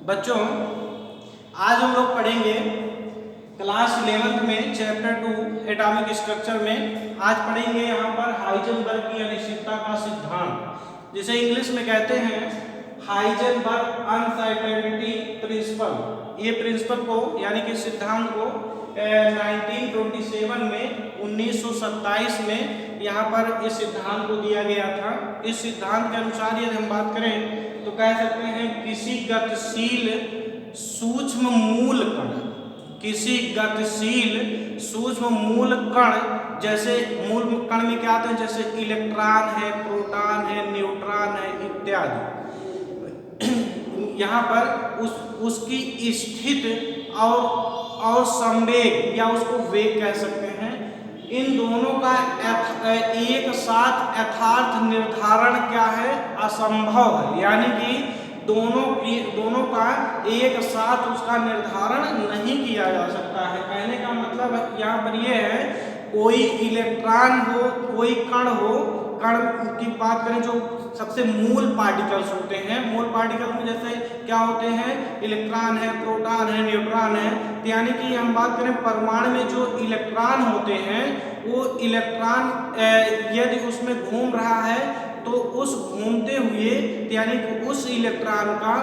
बच्चों, आज हम लोग पढ़ेंगे क्लास 11th में चैप्टर 2 एटॉमिक स्ट्रक्चर में। आज पढ़ेंगे यहाँ पर हाइजेनबर्ग की अनिश्चितता का सिद्धांत, जिसे इंग्लिश में कहते हैं हाइजेनबर्ग अनसर्टेनिटी प्रिंसिपल। ये प्रिंसिपल को यानी कि सिद्धांत को 1927 में 1927 में यहाँ पर इस सिद्धांत को दिया गया था। इस सिद्धांत के अनुसार यदि हम बात करें तो कह सकते हैं किसी गतिशील सूक्ष्म मूल कण, किसी गतिशील सूक्ष्म मूल कण, जैसे मूल कण में क्या आते हैं, जैसे इलेक्ट्रॉन है, प्रोटॉन है, न्यूट्रॉन है इत्यादि। यहाँ पर उसकी स्थिति और संवेग या उसको वेग कह सकते हैं, इन दोनों का एक साथ यथार्थ निर्धारण क्या है, असंभव है। यानी कि दोनों का एक साथ उसका निर्धारण नहीं किया जा सकता है। कहने का मतलब यहाँ पर यह है, कोई इलेक्ट्रॉन हो, कोई कण हो, कण की बात करें जो सबसे मूल पार्टिकल्स होते हैं, मूल पार्टिकल्स में जैसे क्या होते हैं, इलेक्ट्रॉन है, प्रोटॉन है, न्यूट्रॉन है। यानी कि हम बात करें परमाणु में जो इलेक्ट्रॉन होते हैं, वो इलेक्ट्रॉन यदि उसमें घूम रहा है तो उस घूमते हुए यानी कि उस इलेक्ट्रॉन का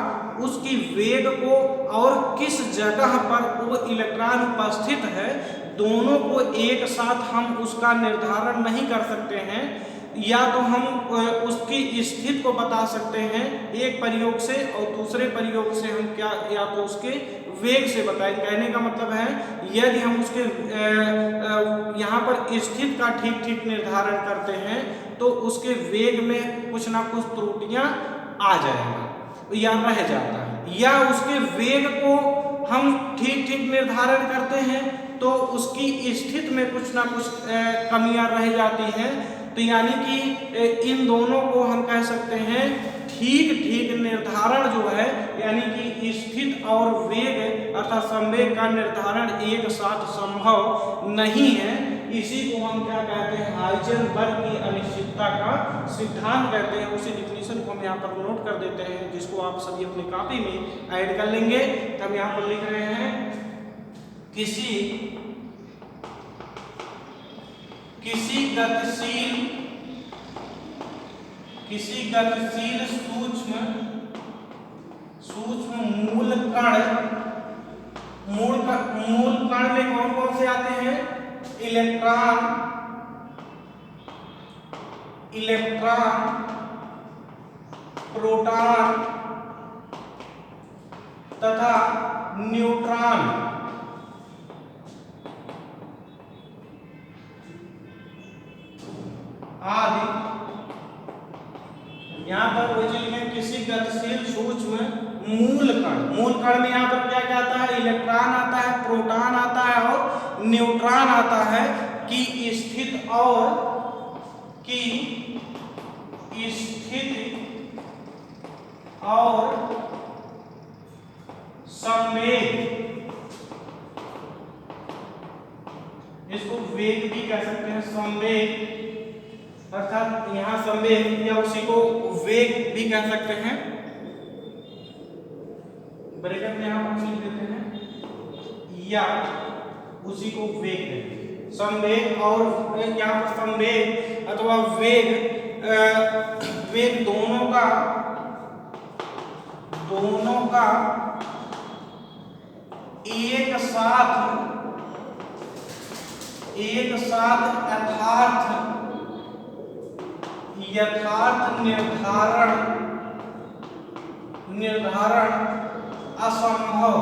उसकी वेग को और किस जगह पर वो इलेक्ट्रॉन उपस्थित है, दोनों को एक साथ हम उसका निर्धारण नहीं कर सकते हैं। या तो हम उसकी स्थिति को बता सकते हैं एक प्रयोग से, और दूसरे प्रयोग से हम क्या, या तो उसके वेग से बताएं। कहने का मतलब है यदि हम उसके यहाँ पर स्थिति का ठीक निर्धारण करते हैं तो उसके वेग में कुछ ना कुछ त्रुटियां आ जाएगा या रह जाता है, या उसके वेग को हम ठीक निर्धारण करते हैं तो उसकी स्थिति में कुछ ना कुछ कमियां रह जाती हैं। तो यानी कि इन दोनों को हम कह सकते हैं ठीक निर्धारण जो है, यानी कि स्थिति और वेग अर्थात संवेग का निर्धारण एक साथ संभव नहीं है। इसी को हम क्या कहते हैं, हाइजेनबर्ग की अनिश्चितता का सिद्धांत कहते हैं। उसी डिफिनीशन को हम यहाँ पर नोट कर देते हैं, जिसको आप सभी अपनी कॉपी में ऐड कर लेंगे। तो हम यहाँ पर लिख रहे हैं किसी गतिशील सूक्ष्म मूल कण, मूल कण में कौन कौन से आते हैं, इलेक्ट्रॉन, प्रोटॉन तथा न्यूट्रॉन आदि। यहाँ पर वो लिखें किसी गतिशील सूक्ष्म मूल कण में यहाँ पर क्या क्या आता है, इलेक्ट्रॉन आता है, प्रोटॉन आता है और न्यूट्रॉन आता है, की स्थिति और संवेग, इसको वेग भी कह सकते हैं, संवेग अर्थात यहाँ संवेग या उसी को वेग भी कह सकते हैं। ब्रैकेट में यहाँ पर लिख देते हैं, या उसी को वेग कहते हैं। संवेग और यहाँ पर संवेग अथवा वेग दोनों का एक साथ यथार्थ निर्धारण असंभव।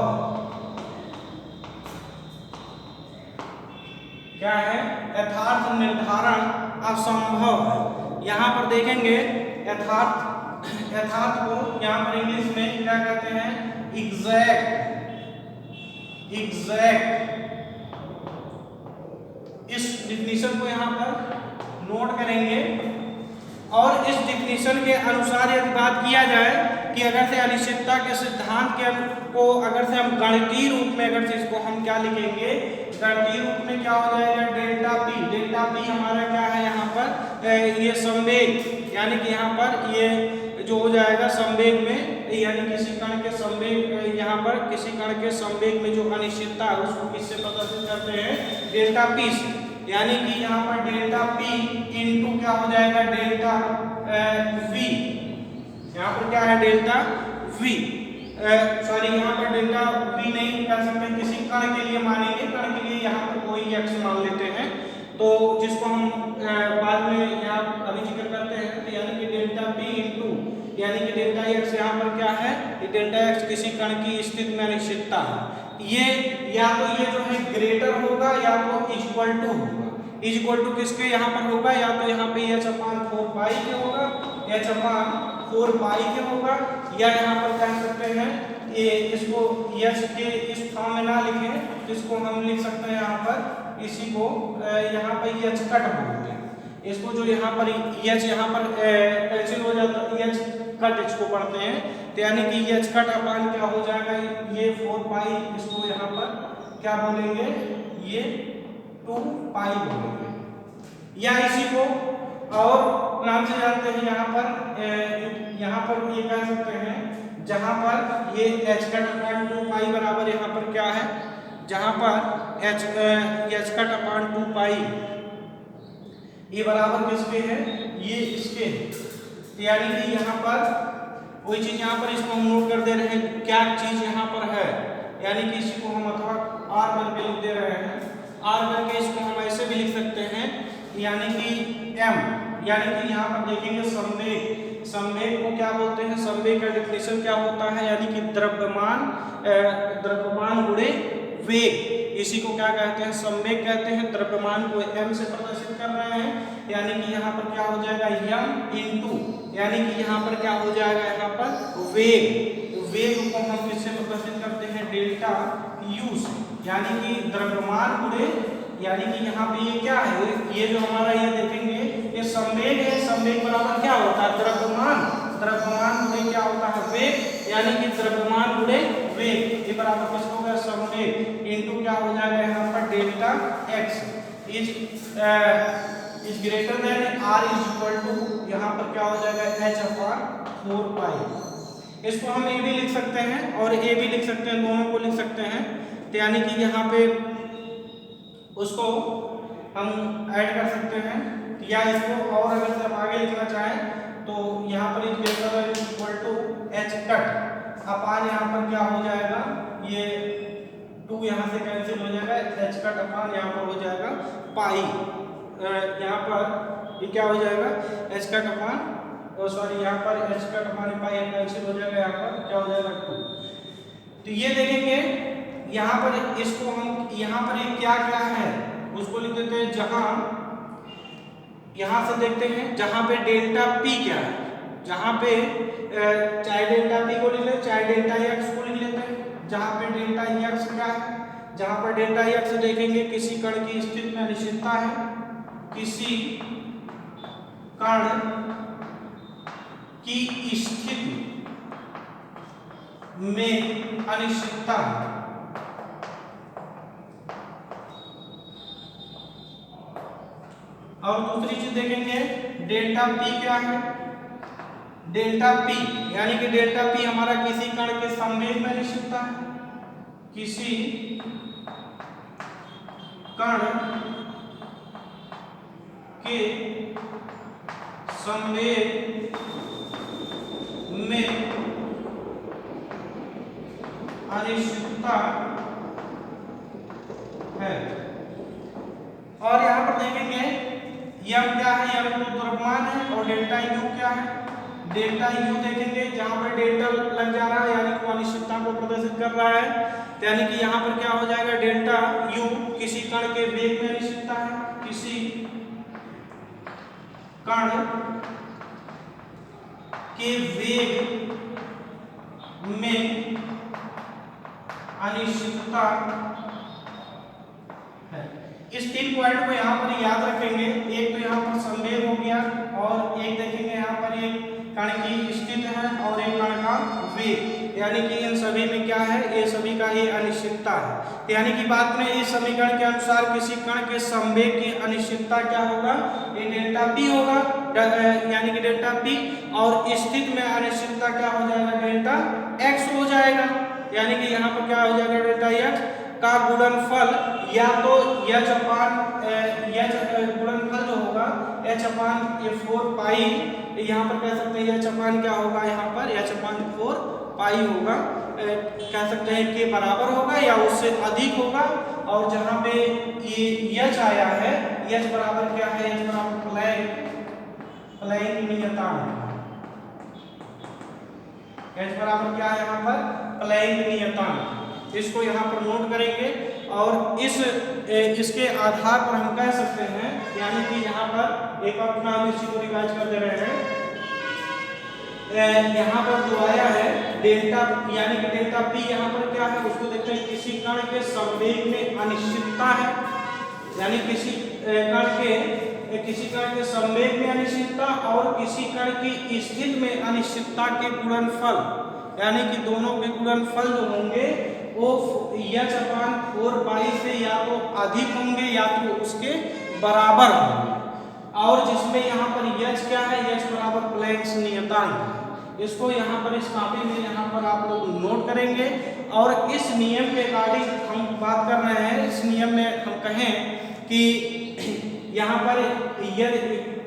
क्या है, यथार्थ निर्धारण असंभव है। यहाँ पर देखेंगे यथार्थ को यहाँ पर इंग्लिश में क्या कहते हैं, एग्जैक्ट। इस डिफिनीशन को यहाँ पर नोट करेंगे, और इस डिफिनीशन के अनुसार यदि बात किया जाए कि अगर से अनिश्चितता के सिद्धांत को अगर से हम गणितीय रूप में अगर से इसको हम क्या लिखेंगे, गणितीय रूप में क्या हो जाएगा, डेल्टा पी हमारा क्या है यहाँ पर, ये संवेग, यानी कि यहाँ पर ये जो हो जाएगा संवेग में, यानी किसी कण के संवेग यहाँ पर किसी कण के संवेग में जो अनिश्चितता है उसको किससे प्रदर्शित करते हैं, डेल्टा पी से। यानी कि यहाँ पर डेल्टा पी इंटू क्या हो जाएगा, डेल्टा वी। यहाँ पर क्या है, डेल्टा वी, सॉरी यहाँ पर डेल्टा वी नहीं कर सकते, किसी कण के लिए मानेंगे, कण के लिए यहाँ पर कोई एक्स मान लेते हैं, तो जिसको हम बाद में यहाँ अभी जिक्र करते हैं। तो यानी कि डेल्टा पी इंटू यानी कि डेल्टा एक्स यहाँ पर क्या है, ये डेल्टा एक्स किसी कण की स्थिति में अनिश्चितता है। ये या तो ये जो है ग्रेटर होगा या तो इक्वल टू होगा। इक्वल टू किसके यहाँ पर होगा, या तो यहाँ पे h/4 पाई के होगा, h/4 पाई के होगा, या यहाँ पर कह सकते हैं ये इसको h के इस फॉर्म में ना लिखें, इसको हम लिख सकते हैं यहाँ पर, इसी को यहाँ पर h कट बोलते हैं। इसको जो यहाँ पर h यहाँ पर कैंसिल हो जाता है, h कट इसको पढ़ते हैं, तो यानी कि h कट अपान क्या हो जाएगा, ये 4 पाई, इसको यहाँ पर क्या बोलेंगे, ये 2 पाई बोलेंगे, या इसी को और नाम से जानते हैं यहाँ पर ये कह सकते हैं, जहाँ पर ये h कट अपान 2 पाई बराबर यहाँ पर क्या है, जहाँ पर h कट अपान 2 पाई ये बराबर किसके है, ये इसके है। तो यानी कि यहाँ पर वही चीज यहाँ पर इसको हम नोट कर दे रहे हैं, क्या चीज यहाँ पर है, यानी कि इसी को हम अथवा r करके लिख दे रहे हैं, r करके इसको हम ऐसे भी लिख सकते हैं, यानी कि m, यानी कि यहाँ पर देखेंगे संवेग, संवेग को क्या बोलते हैं, संवेग का डेफिनेशन क्या होता है, यानी कि द्रव्यमान गुणे वेग, इसी को क्या कहते हैं, संवेग कहते हैं। द्रव्यमान को m से प्रदर्शित कर रहे हैं, यानी कि यहाँ पर क्या हो जाएगा, m इंटू, यानी कि यहाँ पर क्या हो जाएगा, यहाँ पर वेग, वेग को हम किससे प्रदर्शित करते हैं, डेल्टा u से, यानी कि द्रव्यमान गुणे, यानी कि यहाँ पे ये क्या है, ये जो हमारा ये देखेंगे ये संवेग है, संवेग बराबर क्या होता है, द्रव्यमान, द्रव्यमान गुणे क्या होता है, वेग, यानी कि द्रव्यमान गुणे वेग, ये बराबर किसको होगा, संवेग इंटू क्या हो जाएगा यहाँ पर delta x is greater than r is equal to, यहाँ पर क्या हो जाएगा h/4 पाई। इसको हम a भी लिख सकते हैं और a भी लिख सकते हैं, दोनों को लिख सकते हैं। तो यानी कि यहाँ पे उसको हम ऐड कर सकते हैं, या इसको और अगर से आगे लिखना चाहें तो यहाँ पर इक्वल टू h कट अपान यहाँ पर क्या हो जाएगा, ये 2 यहाँ से कैंसिल हो जाएगा, h कट अपान यहाँ पर हो जाएगा पाई, यहाँ पर ये क्या हो जाएगा, h कट अपान, सॉरी यहाँ पर h कट अपान पाई कैंसिल हो जाएगा, यहाँ पर क्या हो जाएगा 2। तो ये देखेंगे यहाँ पर, इसको हम यहाँ पर एक क्या क्या है उसको लिख देते हैं, जहाँ यहाँ से देखते हैं जहाँ पे डेल्टा पी क्या है, जहाँ पे चाहे डेल्टा पी को लिख लेते, चाहे डेल्टा एक्स को लिख लेते हैं, जहाँ पे डेल्टा एक्स क्या है, जहाँ पर डेल्टा एक्स देखेंगे किसी कण की स्थिति में अनिश्चितता है, किसी कण की स्थिति में अनिश्चितता है। और दूसरी चीज देखेंगे डेल्टा पी क्या है, डेल्टा पी यानी कि डेल्टा पी हमारा किसी कण के संवेग में अनिश्चितता है, किसी कण के संवेग में अनिश्चितता है। और यहाँ पर देखेंगे यम क्या है, यम तो द्रव्यमान है, और डेल्टा यू क्या है, डेल्टा यू देखेंगे जहाँ पर डेल्टा लग जा रहा है यानी कि अनिश्चितता को प्रदर्शित कर रहा है, तो यानी कि यहाँ पर क्या हो जाएगा, डेल्टा यू किसी कण के वेग में अनिश्चितता है, किसी कण के वेग में अनिश्चितता है। इस 3 पॉइंट को यहाँ पर याद रखेंगे, एक तो यहाँ पर संवेग हो गया, और एक देखेंगे यहाँ पर एक कण की स्थिति है और एक कण का वेग, यानी कि इन सभी में क्या है, ये सभी का ये अनिश्चितता है। यानी कि बात में इस समीकरण के अनुसार किसी कण के संवेग की अनिश्चितता क्या होगा, ये डेल्टा पी होगा, यानी कि डेल्टा पी, और स्थिति में अनिश्चितता क्या हो जाएगा, डेल्टा एक्स हो जाएगा। यानी कि यहाँ पर क्या हो जाएगा डेल्टा एच का गुणनफल या तो एच अपान गुणनफल जो होगा एच अपान 4 पाई, यहाँ पर कह सकते हैं एच अपान क्या होगा, यहाँ पर एच अपान 4 पाई होगा, कह सकते हैं के बराबर होगा या उससे अधिक होगा। और जहाँ पे ये एच आया है, एच बराबर क्या है, एच बराबर प्लैंक नियतांक, एच बराबर क्या है यहाँ पर प्लैंक नियतांक, इसको यहाँ पर नोट करेंगे। और इसके आधार पर हम कह सकते हैं, यानी कि यहाँ पर एक और पुनः हम इसी को रिवाइज कर दे रहे हैं, यहाँ पर जो आया है डेल्टा, यानी कि डेल्टा पी यहाँ पर क्या है उसको देखते हैं, किसी कण के संवेग में अनिश्चितता है, यानी किसी कण के संवेग में अनिश्चितता और किसी कण की स्थिति में अनिश्चितता के गुणनफल, यानी कि दोनों के गुणनफल जो होंगे वो एच अपान 4 पाई से या तो अधिक होंगे या तो उसके बराबर होंगे। और जिसमें यहाँ पर एच क्या है, एच बराबर प्लैंक नियतांक, इसको यहाँ पर इस कॉपी में यहाँ पर आप लोग नोट करेंगे। और इस नियम के अकॉर्डिंग हम बात कर रहे हैं, इस नियम में हम कहें कि यहाँ पर यदि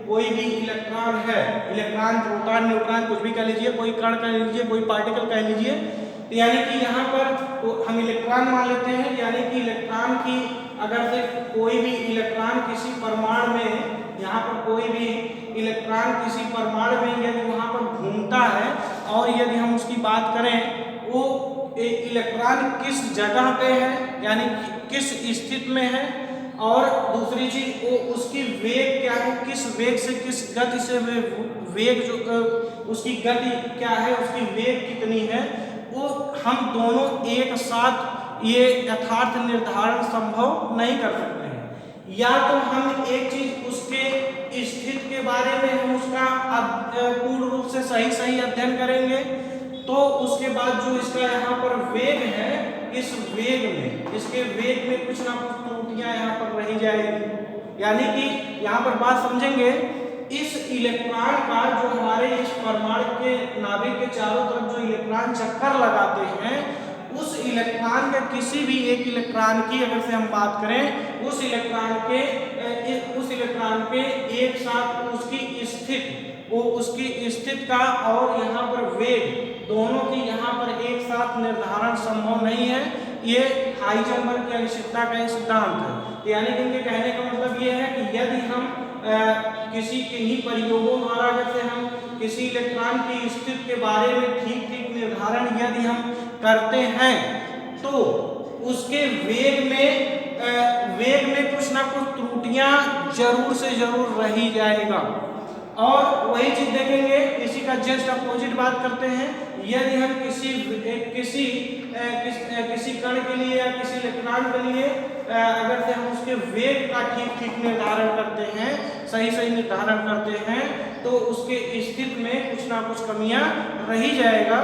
कोई भी इलेक्ट्रॉन है, इलेक्ट्रॉन प्रोटॉन न्यूट्रॉन कुछ भी कह लीजिए, कोई कण कह लीजिए, कोई पार्टिकल कह लीजिए, यानी कि यहाँ पर तो हम इलेक्ट्रॉन मान लेते हैं, यानी कि इलेक्ट्रॉन की अगर से कोई भी इलेक्ट्रॉन किसी परमाणु में, यहाँ पर कोई भी इलेक्ट्रॉन किसी परमाणु में यदि वहाँ पर घूमता है और यदि हम उसकी बात करें वो इलेक्ट्रॉन किस जगह पे है, यानी किस स्थिति में है, और दूसरी चीज वो उसकी वेग क्या है, किस वेग से किस गति से वेग जो उसकी गति क्या है, उसकी वेग कितनी है, वो हम दोनों एक साथ ये यथार्थ निर्धारण संभव नहीं कर सकते हैं। या तो हम एक चीज उसके स्थिति के बारे में हम उसका पूर्ण रूप से सही अध्ययन करेंगे, तो उसके बाद जो इसका यहाँ पर वेग है, इस वेग में, इसके वेग में कुछ ना कुछ त्रुटियां यहाँ पर रही जाएगी। यानी कि यहाँ पर बात समझेंगे, इस इलेक्ट्रॉन का जो हमारे इस परमाणु के नाभिक के चारों तरफ जो इलेक्ट्रॉन चक्कर लगाते हैं, उस इलेक्ट्रॉन के किसी भी एक इलेक्ट्रॉन की अगर से हम बात करें, उस इलेक्ट्रॉन के एक साथ उसकी स्थिति का और यहाँ पर वेग दोनों की यहाँ पर एक साथ निर्धारण संभव नहीं है। ये हाइजेनबर्ग की अनिश्चितता का सिद्धांत है। यानी कि इनके कहने का मतलब ये है कि यदि हम किसी किन्हीं प्रयोगों द्वारा अगर से हम किसी इलेक्ट्रॉन की स्थिति के बारे में ठीक निर्धारण यदि हम करते हैं, तो उसके वेग में कुछ ना कुछ त्रुटियां जरूर से जरूर रही जाएगा। और वही चीज देखेंगे, इसी का जस्ट अपोजिट बात करते हैं, यदि हम किसी कण के लिए या किसी इलेक्ट्रॉन के लिए अगर से हम उसके वेग का ठीक निर्धारण करते हैं, सही निर्धारण करते हैं, तो उसके स्थिति में कुछ ना कुछ कमियां रही जाएगा।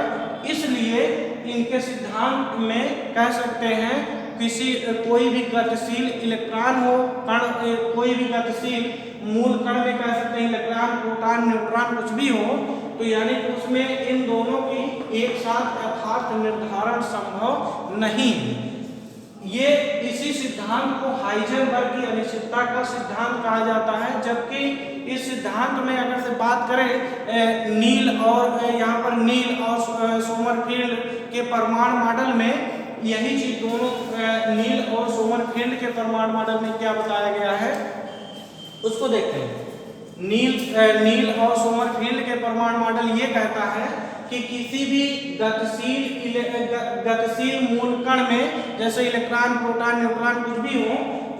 इसलिए इनके सिद्धांत में कह सकते हैं कोई भी गतिशील इलेक्ट्रॉन हो, कोई भी गतिशील मूल कण में कह सकते हैं इलेक्ट्रॉन प्रोटॉन न्यूट्रॉन कुछ भी हो, तो यानी कि उसमें इन दोनों की एक साथ यथार्थ निर्धारण संभव नहीं है। ये इसी सिद्धांत को हाइजेनबर्ग की अनिश्चितता का सिद्धांत कहा जाता है। जबकि इस सिद्धांत में अगर से बात करें नील और सोमरफेल्ड के परमाणु मॉडल में, यही चीज दोनों नील और सोमरफेल्ड के परमाणु मॉडल में क्या बताया गया है उसको देखते हैं। नील और सोमरफेल्ड के परमाणु मॉडल ये कहता है कि किसी भी गतिशील मूल कण में, जैसे इलेक्ट्रॉन प्रोटॉन न्यूट्रॉन कुछ भी हो,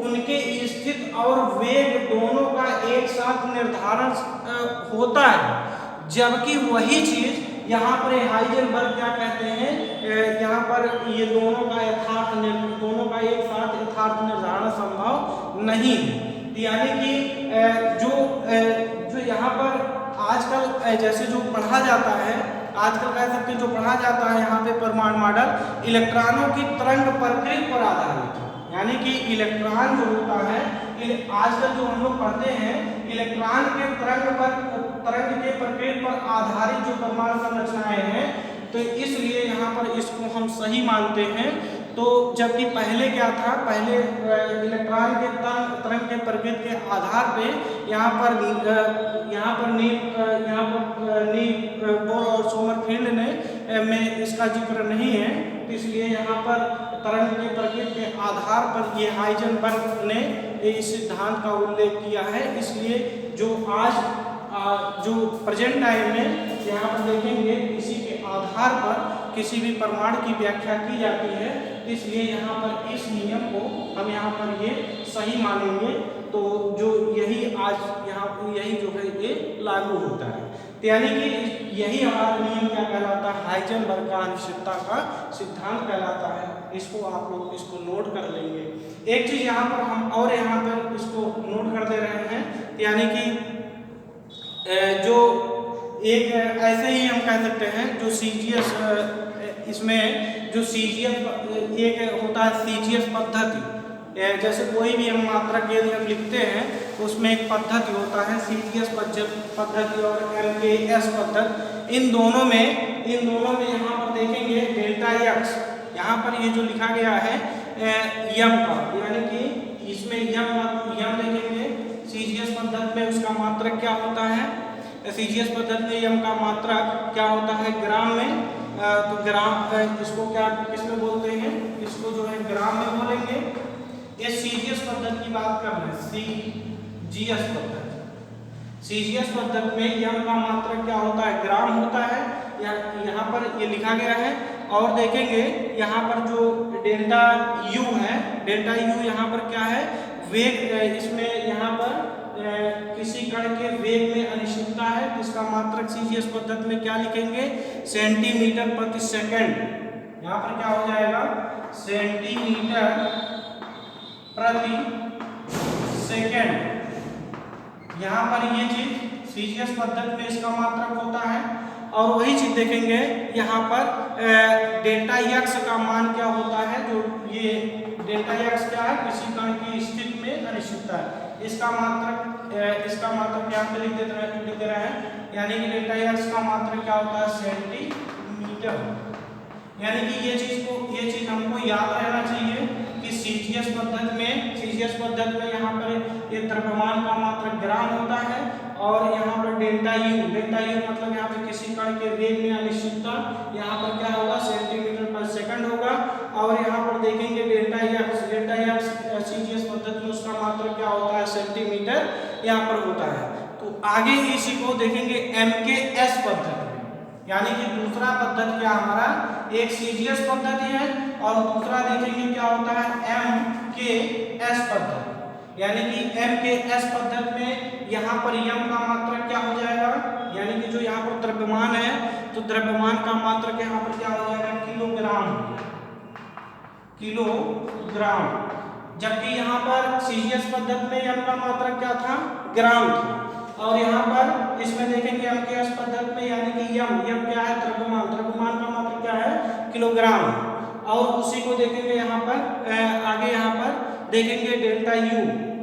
उनके स्थिति और वेग दोनों का एक साथ निर्धारण होता है। जबकि वही चीज यहाँ पर हाइजेनबर्ग क्या कहते हैं, यहाँ पर ये दोनों का एक साथ यथार्थ निर्धारण संभव नहीं है। यानी कि जो यहाँ पर आजकल जैसे जो पढ़ा जाता है, आजकल कह सकते हैं जो पढ़ा जाता है यहाँ पे परमाणु मॉडल इलेक्ट्रॉनों की तरंग प्रकृति पर आधारित है। यानी कि इलेक्ट्रॉन जो होता है, आजकल जो हम लोग पढ़ते हैं, इलेक्ट्रॉन के तरंग के प्रकृति पर आधारित जो परमाणु संरचनाएं हैं, तो इसलिए यहाँ पर इसको हम सही मानते हैं। तो जबकि पहले क्या था, पहले इलेक्ट्रॉन के तरंग के प्रकृति के आधार पे यहाँ पर बोर और सोमरफेल्ड ने में इसका जिक्र नहीं है। तो इसलिए यहाँ पर तरंग की प्रकृति के आधार पर ये हाइजेनबर्ग ने इस सिद्धांत का उल्लेख किया है। इसलिए जो आज जो प्रेजेंट टाइम में यहाँ पर देखेंगे इसी के आधार पर किसी भी परमाणु की व्याख्या की जाती है। इसलिए यहाँ पर इस नियम को हम यहाँ पर ये सही मानेंगे। तो जो यही आज यहाँ यही जो है ये लागू होता है। तो यानी कि यही हमारा नियम क्या कहलाता है, हाइजेनबर्ग का अनिश्चितता का सिद्धांत कहलाता है। इसको आप लोग इसको नोट कर लेंगे। एक चीज यहाँ पर हम और यहाँ पर इसको नोट कर दे रहे हैं, यानी कि जो एक ऐसे ही हम कह सकते हैं जो सीजीएस, इसमें जो सीजीएस एक होता है सीजीएस पद्धति, जैसे कोई भी हम मात्रक यदि हम लिखते हैं तो उसमें एक पद्धति होता है सीजीएस पद्धति और एमकेएस पद्धति। इन दोनों में यहाँ पर देखेंगे डेल्टा एक्स, यहाँ पर ये जो लिखा गया है यम का, यानी कि इसमें यम देखेंगे सीजीएस पद्धति में उसका मात्रक क्या होता है, सीजीएस पद्धति में यम का मात्रक क्या होता है ग्राम में। तो ग्राम इसको क्या किसमें बोलते हैं, इसको जो है ग्राम में बोलेंगे। ये सीजीएस पद्धति की बात कर रहे हैं, सीजीएस पद्धति। सीजीएस पद्धति में यम का मात्रक क्या होता है ग्राम होता है, यहाँ पर ये लिखा गया है। और देखेंगे यहाँ पर जो डेल्टा यू है, डेल्टा यू यहाँ पर क्या है वेग, इसमें यहाँ पर किसी कण के वेग में अनिश्चितता है, जिसका मात्रक सीजीएस पद्धति में क्या लिखेंगे सेंटीमीटर प्रति सेकंड। यहाँ पर क्या हो जाएगा सेंटीमीटर प्रति सेकंड। यहाँ पर ये चीज सीजीएस पद्धति में इसका मात्रक होता है। और वही चीज देखेंगे यहाँ पर डेल्टा एक्स का मान क्या होता है, जो ये डेल्टा एक्स क्या है किसी कण की स्थिति में अनिश्चितता है। इसका मात्रक यहाँ पे लिख दे रहे हैं, यानी कि डेल्टा एक्स का मात्रक क्या होता है सेंटीमीटर। यानी कि ये चीज हमको याद रहना चाहिए कि सीजीएस पद्धति में यहाँ पर ये द्रव्यमान का मात्रक ग्राम होता है। और यहाँ पर डेल्टा यू मतलब यहाँ पे किसी कण के वेग में अनिश्चितता, यहाँ पर क्या होगा सेंटीमीटर पर सेकंड होगा। और यहाँ पर देखेंगे डेल्टा एक्स सीजीएस पद्धति में उसका मात्रक क्या होता है सेंटीमीटर यहाँ पर होता है। तो आगे इसी को देखेंगे एमकेएस पद्धति में, यानी कि दूसरा पद्धति क्या हमारा एक सीजीएस पद्धति है और दूसरा देखेंगे क्या होता है एमकेएस पद्धति। यानी कि एमकेएस पद्धति में यहाँ पर यम का मात्रक क्या हो जाएगा, यानी कि जो यहाँ पर द्रव्यमान है तो द्रव्यमान का मात्रक यहाँ पर क्या हो जाएगा किलोग्राम। जबकि यहाँ पर सीजीएस पद्धति में यम का मात्रक क्या था ग्राम था। और यहाँ पर इसमें देखेंगे एमकेएस पद्धति में यानी कि यम क्या है द्रव्यमान का मात्रक क्या है किलोग्राम। और उसी को देखेंगे यहाँ पर आगे यहाँ पर देखेंगे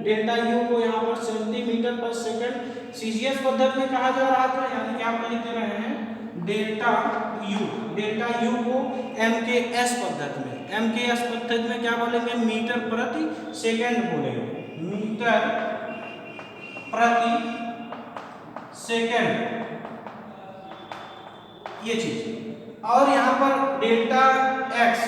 डेल्टा यू को यहाँ पर सेंटीमीटर पर सेकंड सीजीएस पद्धति में कहा जा रहा था, यानी कि आप लिख रहे हैं डेल्टा यू को एमकेएस पद्धति में क्या बोलेंगे मीटर प्रति सेकंड बोलेंगे, मीटर प्रति सेकंड ये चीज। और यहाँ पर डेल्टा एक्स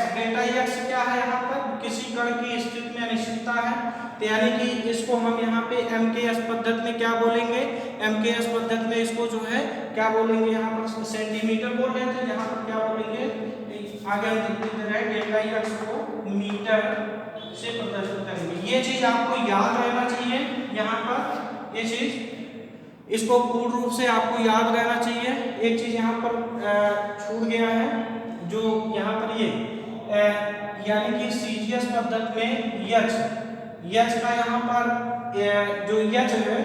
क्या है, यहाँ पर किसी कण की स्थिति में अनिश्चितता है। तो यानी कि इसको हम यहाँ पे एमकेएस पद्धति में क्या बोलेंगे, एमकेएस पद्धति में इसको जो है क्या बोलेंगे यहाँ पर सेंटीमीटर बोल रहे थे, यहाँ पर क्या बोलेंगे आगे हम लिख रहे हैं डेल्टा एक्स को मीटर से प्रदर्शित करेंगे। ये चीज आपको याद रहना चाहिए, यहाँ पर ये चीज इसको पूर्ण रूप से आपको याद रहना चाहिए। एक चीज यहाँ पर छूट गया है जो यहाँ पर ये यानी कि सीजीएस पद्धति में एच का यहाँ पर जो एच है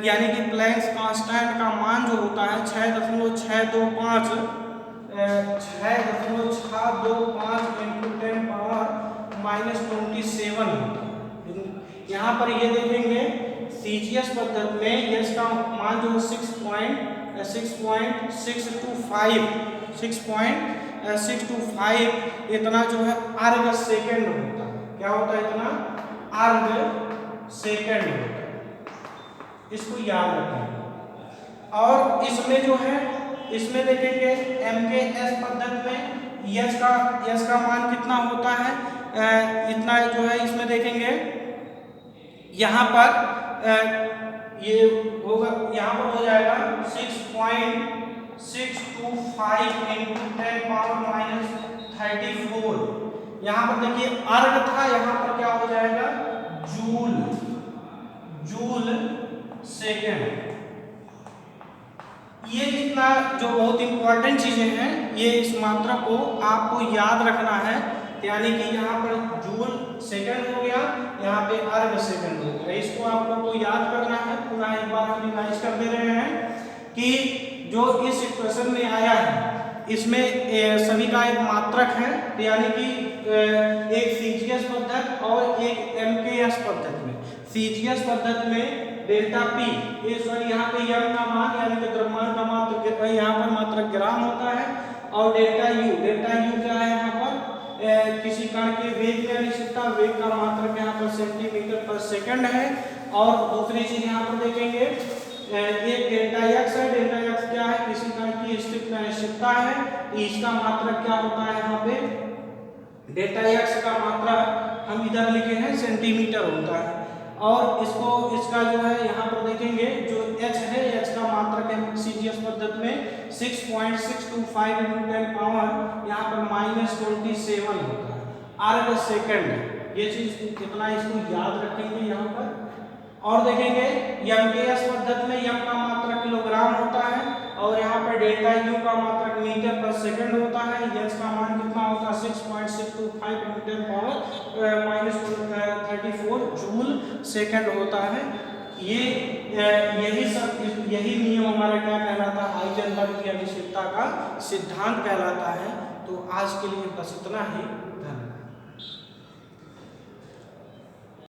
यानी कि प्लैंक्स कांस्टेंट का मान जो होता है 6.625 × 10⁻⁻⁻27। यहाँ पर ये देखेंगे सीजीएस पद्धति में एच का मान जो 6.625 6.625 इतना जो है अर्ग सेकंड होता है। क्या होता है? इतना अर्ग सेकंड होता है। इसको याद रखें। और इसमें जो है, इसमें देखेंगे MKS पद्धति में यश का मान कितना होता है? इतना जो है इसमें देखेंगे यहाँ पर ये होगा, यहाँ पर हो जाएगा 6.625 into 10⁻⁻34। यहाँ पर देखिए अर्ग था, यहाँ पर क्या हो जाएगा? Joule second. ये जितना जो बहुत इंपॉर्टेंट चीजें हैं, ये इस मात्रा को आपको याद रखना है। यानी कि यहाँ पर जूल सेकंड हो गया, यहाँ पे अर्ग सेकंड हो गया। इसको आप लोग को याद करना है। पूरा एक बार हम रिवाइज कर दे रहे हैं कि जो इस इक्वेशन में आया है, इसमें सभी का एक मात्रक है, यानी कि एक सीजीएस पद्धति और एक एमकेएस पद्धति में। सीजीएस पद्धति में डेल्टा पी, यहाँ पे यम का मान यानी कि द्रव्यमान का मात्रक यहाँ पर मात्रक ग्राम होता है, और डेल्टा यू क्या है? यहाँ पर किसी कण के वेग की अनिश्चितता, वेग का मात्रक यहाँ पर सेंटीमीटर पर सेकंड है। और दूसरी चीज यहाँ पर देखेंगे, एक डेल्टा एक्स है। डेल्टा एक्स क्या है? किसी कण की स्थिति में अनिश्चितता है। इसका मात्रक क्या होता है? यहाँ पे डेल्टा एक्स का मात्रा हम इधर लिखे हैं सेंटीमीटर होता है। और इसका जो है यहाँ पर देखेंगे जो h है, h का मात्रक है सीजीएस पद्धति में 6.625 into 10 पावर यहाँ पर -27 होता है अर्ग सेकंड। ये चीज कितना, इसको याद रखेंगे यहाँ पर। और देखेंगे एमकेएस पद्धति में यम का मात्रक किलोग्राम होता है, और यहाँ पर डेल्टा यू का मात्रक मीटर पर सेकंड होता है। एच का मान कितना होता है? 6.625 into 10 पावर -34 जूल सेकंड होता है। यही नियम हमारा क्या कहलाता है? हाइजेनबर्ग की अनिश्चितता का सिद्धांत कहलाता है। तो आज के लिए बस इतना ही। धन्यवाद।